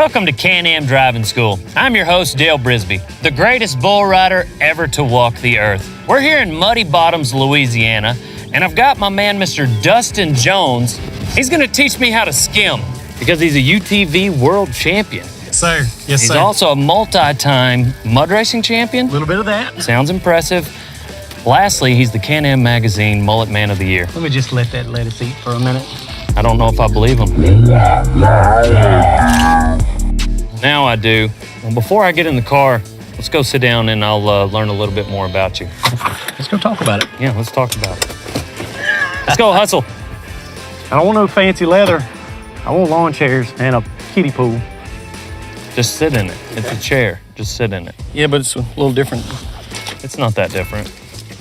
Welcome to Can-Am Driving School. I'm your host, Dale Brisby, the greatest bull rider ever to walk the earth. We're here in Muddy Bottoms, Louisiana, and I've got my man, Mr. Dustin Jones. He's gonna teach me how to skim because he's a UTV world champion. Yes, sir. Yes, He's sir. also a multi-time mud racing champion. A little bit of that. Sounds impressive. Lastly, he's the Can-Am Magazine Mullet Man of the Year. Let me just let that lettuce eat for a minute. I don't know if I believe him. Now I do. Well, before I get in the car, let's go sit down and I'll learn a little bit more about you. Let's go talk about it. Yeah, let's talk about it. Let's go hustle. I don't want no fancy leather. I want lawn chairs and a kiddie pool. Just sit in it. It's a chair. Just sit in it. Yeah, but it's a little different. It's not that different.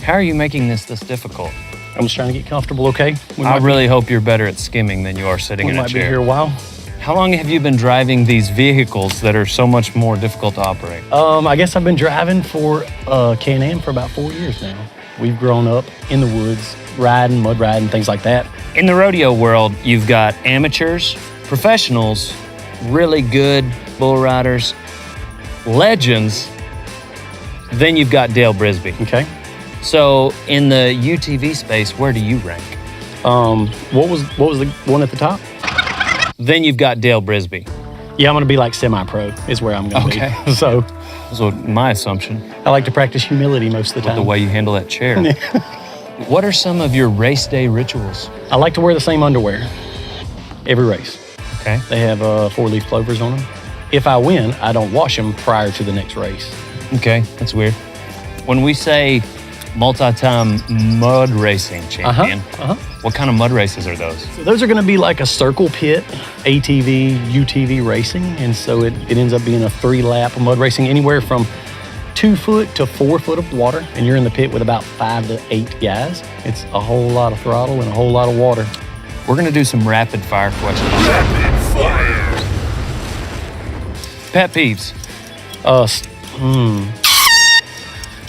How are you making this difficult? I'm just trying to get comfortable, okay? I really hope you're better at skimming than you are sitting in a might be chair. here a while. How long have you been driving these vehicles that are so much more difficult to operate? I guess I've been driving for Can-Am for about 4 years now. We've grown up in the woods, riding, mud riding, things like that. In the rodeo world, you've got amateurs, professionals, really good bull riders, legends, then you've got Dale Brisby. Okay. So in the UTV space, where do you rank? What was the one at the top? Then you've got Dale Brisby. Yeah, I'm gonna be like semi-pro is where I'm gonna Okay. be. So That's what my assumption, I like to practice humility most of the with time. the way you handle that chair. What are some of your race day rituals? I like to wear the same underwear every race. Okay. They have 4-leaf clovers on them. If I win, I don't wash them prior to the next race. Okay, that's weird. When we say multi-time mud racing champion, what kind of mud races are those? So those are going to be like a circle pit, ATV, UTV racing. And so it ends up being a 3-lap mud racing, anywhere from 2 foot to 4 foot of water. And you're in the pit with about 5 to 8 guys. It's a whole lot of throttle and a whole lot of water. We're gonna do some rapid fire questions. Rapid fire. Pet peeves.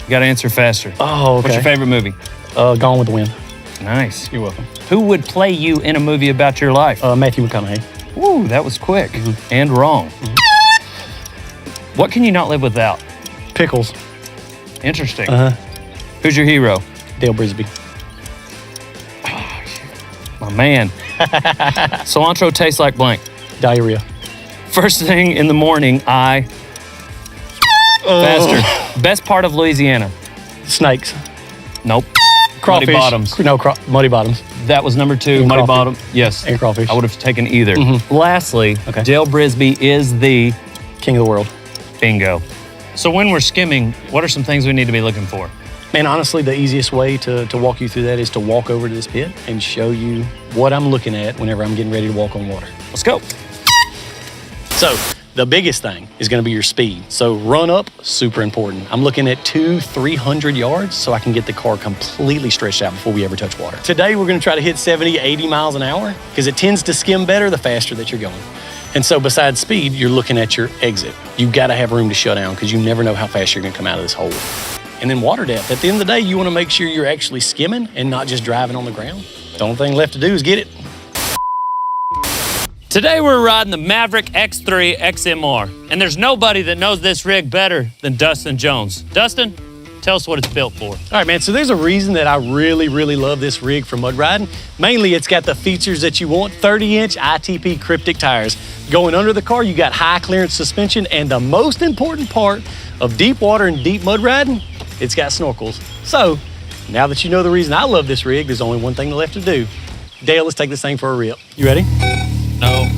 You gotta answer faster. Oh, okay. What's your favorite movie? Gone with the Wind. Nice. You're welcome. Who would play you in a movie about your life? Matthew McConaughey. Ooh, that was quick and wrong. What can you not live without? Pickles. Interesting. Who's your hero? Dale Brisby. My man. Cilantro tastes like blank. Diarrhea. First thing in the morning, faster. Best part of Louisiana? Snakes. Nope. Crawfish. Muddy Bottoms. No, Muddy Bottoms. That was number 2. And Muddy crawfish. Bottom. Yes. And crawfish. I would have taken either. Lastly, Okay. Dale Brisby is the King of the world. bingo. So when we're skimming, what are some things we need to be looking for? Man, honestly, the easiest way to walk you through that is to walk over to this pit and show you what I'm looking at whenever I'm getting ready to walk on water. Let's go. So the biggest thing is going to be your speed. So run up, super important. I'm looking at 200-300 yards so I can get the car completely stretched out before we ever touch water. Today, we're going to try to hit 70-80 miles an hour because it tends to skim better the faster that you're going. And so besides speed, you're looking at your exit. You've got to have room to shut down because you never know how fast you're going to come out of this hole. And then water depth. At the end of the day, you want to make sure you're actually skimming and not just driving on the ground. The only thing left to do is get it. Today we're riding the Maverick X3 XMR, and there's nobody that knows this rig better than Dustin Jones. Dustin, tell us what it's built for. All right, man, so there's a reason that I really, really love this rig for mud riding. Mainly, it's got the features that you want, 30-inch ITP cryptic tires. Going under the car, you got high clearance suspension, and the most important part of deep water and deep mud riding, it's got snorkels. So, now that you know the reason I love this rig, there's only one thing left to do. Dale, let's take this thing for a rip. You ready? No.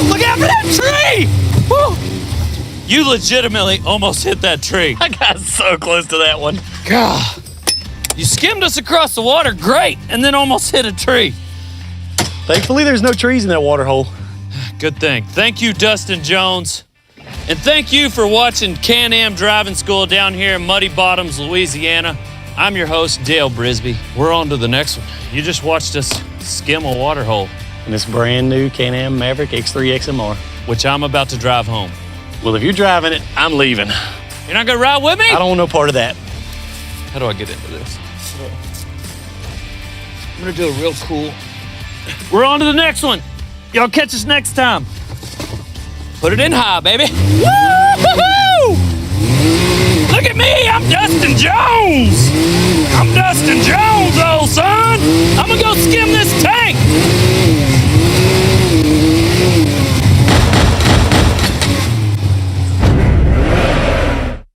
Look out for that tree! Woo! You legitimately almost hit that tree. I got so close to that one. God, you skimmed us across the water, great, and then almost hit a tree. Thankfully, there's no trees in that water hole. Good thing. Thank you, Dustin Jones. And thank you for watching Can-Am Driving School down here in Muddy Bottoms, Louisiana. I'm your host, Dale Brisby. We're on to the next one. You just watched us skim a water hole, And this brand new Can-Am Maverick X3 XMR. which I'm about to drive home. Well, if you're driving it, I'm leaving. You're not gonna ride with me? I don't want no part of that. How do I get into this? I'm gonna do it real cool. We're on to the next one. Y'all catch us next time. Put it in high, baby. Woo-hoo-hoo! Look at me, I'm Dustin Jones. I'm Dustin Jones, old son. I'm gonna go skim this tank.